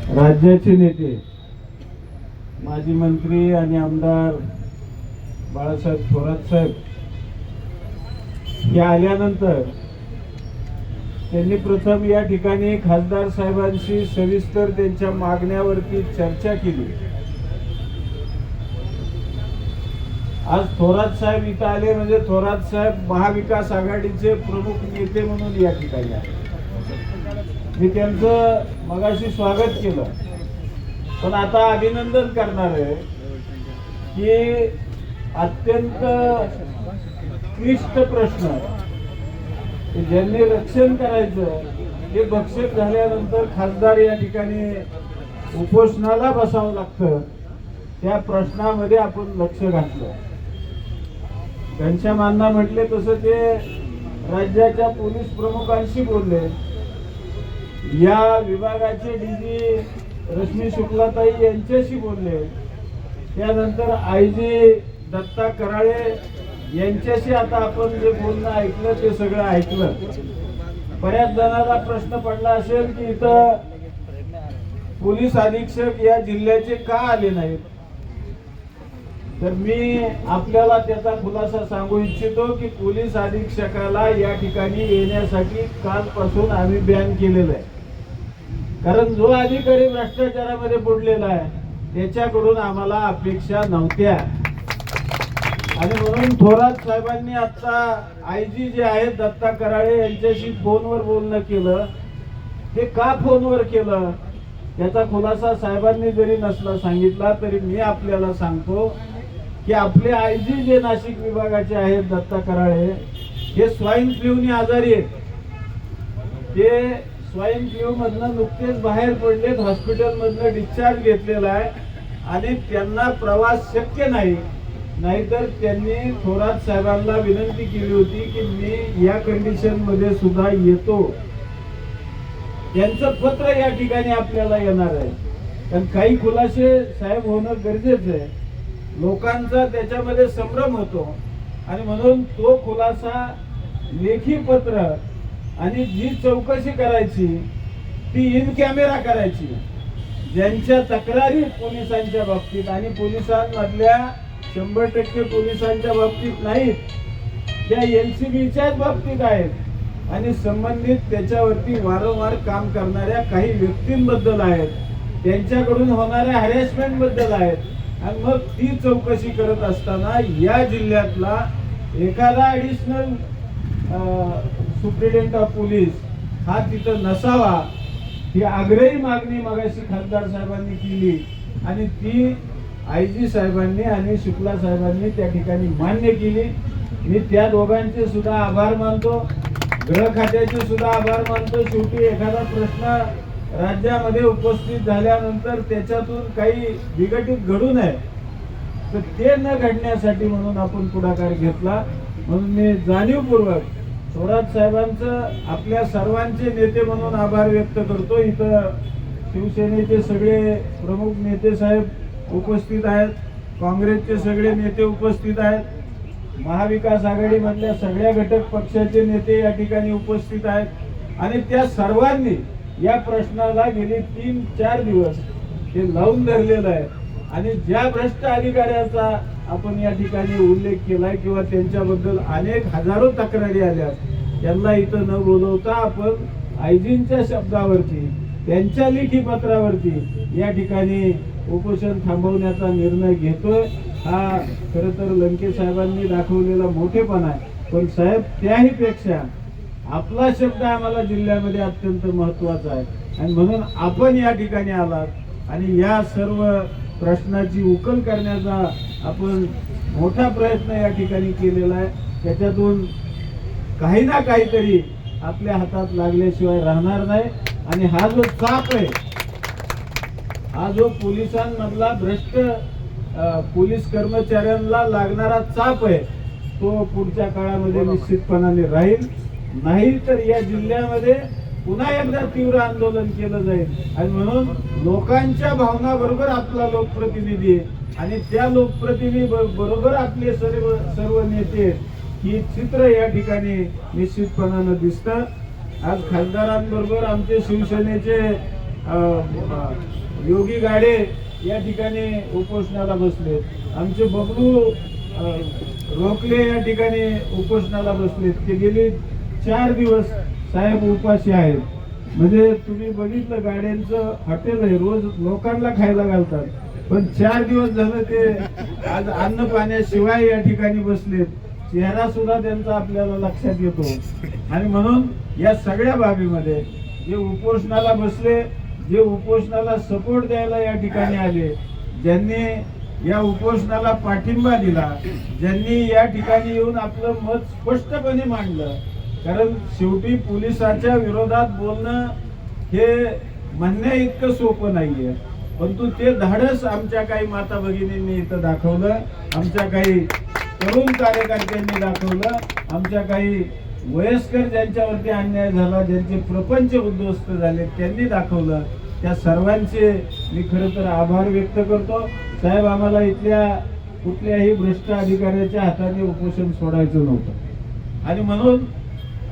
राज्याचे नेते माजी मंत्री आणि आमदार बाळासाहेब थोरात साहेब हे आल्यानंतर त्यांनी प्रथम या ठिकाणी खासदार साहेबांशी सविस्तर त्यांच्या मागण्यावरती चर्चा केली। आज थोरात साहेब इथं आले म्हणजे थोरात साहेब महाविकास आघाडीचे प्रमुख नेते म्हणून या ठिकाणी आले। मी त्यांचं मगाशी स्वागत केलं, पण आता अभिनंदन करणार आहे की अत्यंत क्लिष्ट प्रश्न ज्यांनी रक्षण करायचं हे बक्षीस झाल्यानंतर खासदार या ठिकाणी उपोषणाला बसावं लागतं, त्या प्रश्नामध्ये आपण लक्ष घातलं। घनश्याम अण्णा म्हटले तसं ते राज्याच्या पोलीस प्रमुखांशी बोलले, या विभागाचे डीजी रश्मी शुक्लाताई यांच्याशी बोलले, त्यानंतर आयजी दत्ता कराळे यांच्याशी आता आपण जे बोलणं ऐकलं ते सगळं ऐकलं। बऱ्याच जणांना प्रश्न पडला असेल की इथं पोलीस अधीक्षक या जिल्ह्याचे का आले नाहीत, तर मी आपल्याला त्याचा खुलासा सांगू इच्छितो की पोलीस अधीक्षकाला या ठिकाणी येण्यासाठी कालपासून आम्ही बॅन केलेलं आहे, कारण जो अधिकारी भ्रष्टाचारामध्ये बुडलेला आहे त्याच्याकडून आम्हाला अपेक्षा नव्हत्या। आणि म्हणून थोरात साहेबांनी आता आयजी जे आहेत दत्ता कराळे यांच्याशी फोनवर बोलणं केलं। ते का फोनवर केलं त्याचा खुलासा साहेबांनी जरी नसला सांगितला तरी मी आपल्याला सांगतो की आपले आयजी जे नाशिक विभागाचे आहेत दत्ता कराळे हे स्वाईन फ्लूने आजारी आहेत। ते स्वाईन फ्लू मधनं नुकतेच बाहेर पडलेत, हॉस्पिटल मधनं डिस्चार्ज घेतलेला आहे आणि त्यांना प्रवास शक्य नाही। नाहीतर त्यांनी थोरात साहेबांना विनंती केली होती की मी या कंडिशन मध्ये सुद्धा येतो। त्यांचं पत्र या ठिकाणी आपल्याला येणार आहे, कारण काही खुलासे साहेब होणं गरजेचं आहे, लोकांचा त्याच्यामध्ये संभ्रम होतो आणि म्हणून तो खुलासा लेखी पत्र आणि जी चौकशी करायची ती इन कॅमेरा करायची। ज्यांच्या तक्रारी पोलिसांच्या बाबतीत आणि पोलिसांमधल्या 100% पोलिसांच्या बाबतीत नाहीत, त्या एनसीबीच्याच बाबतीत आहेत आणि संबंधित त्याच्यावरती वारंवार काम करणाऱ्या काही व्यक्तींबद्दल आहेत, त्यांच्याकडून होणाऱ्या हॅरेसमेंट बद्दल आहेत। आणि मग ती चौकशी करत असताना या जिल्ह्यातला एखादा ऍडिशनल सुप्रिटेंडेंट ऑफ पोलीस हा तिथं नसावा ही आग्रही मागणी मगाशी खासदार साहेबांनी केली आणि ती आयजी साहेबांनी आणि शुक्ला साहेबांनी त्या ठिकाणी मान्य केली। मी त्या दोघांचे सुद्धा आभार मानतो, गृह खात्याचे सुद्धा आभार मानतो। शेवटी एखादा प्रश्न राज्यामध्ये उपस्थित झाल्यानंतर त्याच्यातून काही विघटित घडू नये तर ते न घडण्यासाठी म्हणून आपण पुढाकार घेतला। म्हणून मी जाणीवपूर्वक थोरात साहेबांचं आपल्या सर्वांचे नेते म्हणून आभार व्यक्त करतो। इथं शिवसेनेचे सगळे प्रमुख नेते साहेब उपस्थित आहेत, काँग्रेसचे सगळे नेते उपस्थित आहेत, महाविकास आघाडी मधल्या सगळ्या घटक पक्षाचे नेते या ठिकाणी उपस्थित आहेत आणि त्या सर्वांनी या प्रश्नाला गेली 3-4 दिवस ते लावून धरलेलं आहे। आणि ज्या भ्रष्ट अधिकाऱ्याचा आपण या ठिकाणी उल्लेख केलाय किंवा त्यांच्याबद्दल अनेक हजारो तक्रारी आल्या, त्यांना इथं न बोलवता आपण आयजींच्या शब्दावरती त्यांच्या लेखी पत्रावरती या ठिकाणी उपोषण थांबवण्याचा निर्णय घेतोय। हा खरं तर लंके साहेबांनी दाखवलेला मोठेपणा आहे, पण साहेब त्याही पेक्षा आपला शब्द आम्हाला जिल्ह्यामध्ये अत्यंत महत्वाचा आहे आणि म्हणून आपण या ठिकाणी आलात आणि या सर्व प्रश्नाची उकल करण्याचा आपण मोठा प्रयत्न या ठिकाणी केलेला आहे। त्याच्यातून काही ना काहीतरी आपल्या हातात लागल्याशिवाय राहणार नाही आणि हा जो चाप आहे, हा जो पोलिसांमधला भ्रष्ट पोलीस कर्मचाऱ्यांना लागणारा चाप आहे तो पुढच्या काळामध्ये निश्चितपणाने राहील। नाही तर या जिल्ह्यामध्ये पुन्हा एकदा तीव्र आंदोलन केलं जाईल आणि म्हणून लोकांच्या भावना बरोबर आपला लोकप्रतिनिधी आहे आणि त्या लोकप्रतिनिधी बरोबर आपले सर्व नेते ही चित्र या ठिकाणी निश्चितपणाने दिसतं। आज खासदारांबरोबर आमचे शिवसेनेचे योगी गाडे या ठिकाणी उपोषणाला बसले, आमचे बबलू रोकले या ठिकाणी उपोषणाला बसलेत. ते गेले 4 दिवस साहेब उपाशी आहेत. म्हणजे तुम्ही बघितलं, गाड्यांचं हॉटेल आहे, रोज लोकांना खायला घालतात, पण 4 दिवस झालं ते आज अन्न पाण्याशिवाय या ठिकाणी बसलेत. चेहरा सुद्धा त्यांचा आपल्याला लक्षात येतो. आणि म्हणून या सगळ्या बाबीमध्ये जे उपोषणाला बसले, जे उपोषणाला सपोर्ट द्यायला या ठिकाणी आले, ज्यांनी या उपोषणाला पाठिंबा दिला, ज्यांनी या ठिकाणी येऊन आपलं मत स्पष्टपणे मांडलं, कारण शेवटी पोलिसाच्या विरोधात बोलणं हे म्हणण्या इतकं सोपं नाहीये, परंतु ते धाडस आमच्या काही माता भगिनींनी इथं दाखवलं, आमच्या काही तरुण कार्यकर्त्यांनी दाखवलं, आमच्या काही वयस्कर ज्यांच्यावरती अन्याय झाला, ज्यांचे प्रपंच उद्ध्वस्त झाले, त्यांनी दाखवलं. त्या सर्वांचे मी खरं तर आभार व्यक्त करतो. साहेब, आम्हाला इथल्या कुठल्याही भ्रष्ट अधिकाऱ्याच्या हाताने उपोषण सोडायचं नव्हतं, आणि म्हणून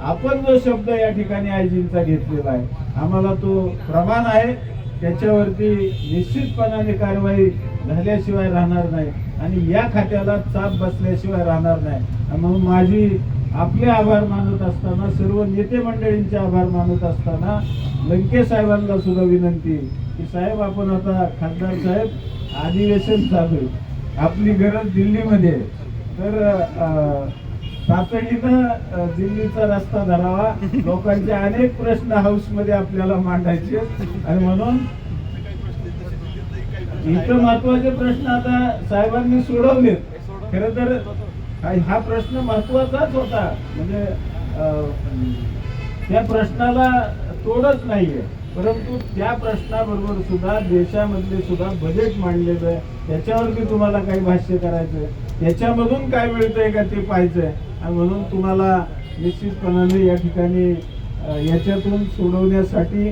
आपण जो शब्द या ठिकाणी आयजींचा घेतलेला आहे, आम्हाला तो प्रमाण आहे, त्याच्यावरती निश्चितपणाने कारवाई झाल्याशिवाय राहणार नाही आणि या खात्याला चाप बसल्याशिवाय राहणार नाही. म्हणून माझी आपले आभार मानत असताना, सर्व नेते मंडळींचे आभार मानत असताना, लंके साहेबांना सुद्धा विनंती की साहेब, आपण आता खासदार साहेब, अधिवेशन चालू आहे, आपली गरज दिल्लीमध्ये, तर तातडीनं दिल्लीचा रस्ता धरावा. लोकांचे अनेक प्रश्न हाऊसमध्ये आपल्याला मांडायचे, आणि म्हणून इथं महत्वाचे प्रश्न आता साहेबांनी सोडवलेत. खरं तर हा प्रश्न महत्वाचाच होता, म्हणजे त्या प्रश्नाला तोडच नाहीये, परंतु त्या प्रश्नाबरोबर सुद्धा देशामधले सुद्धा बजेट मांडलेलं आहे, त्याच्यावरती तुम्हाला काही भाष्य करायचंय, त्याच्यामधून काय मिळतंय का ते पाहायचंय. आणि म्हणून तुम्हाला निश्चितपणाने या ठिकाणी याच्यातून सोडवण्यासाठी,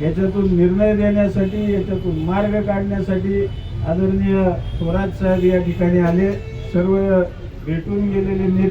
याच्यातून निर्णय देण्यासाठी, याच्यातून मार्ग काढण्यासाठी आदरणीय थोरात साहेब या ठिकाणी आले. सर्व भेटून गेलेले नेते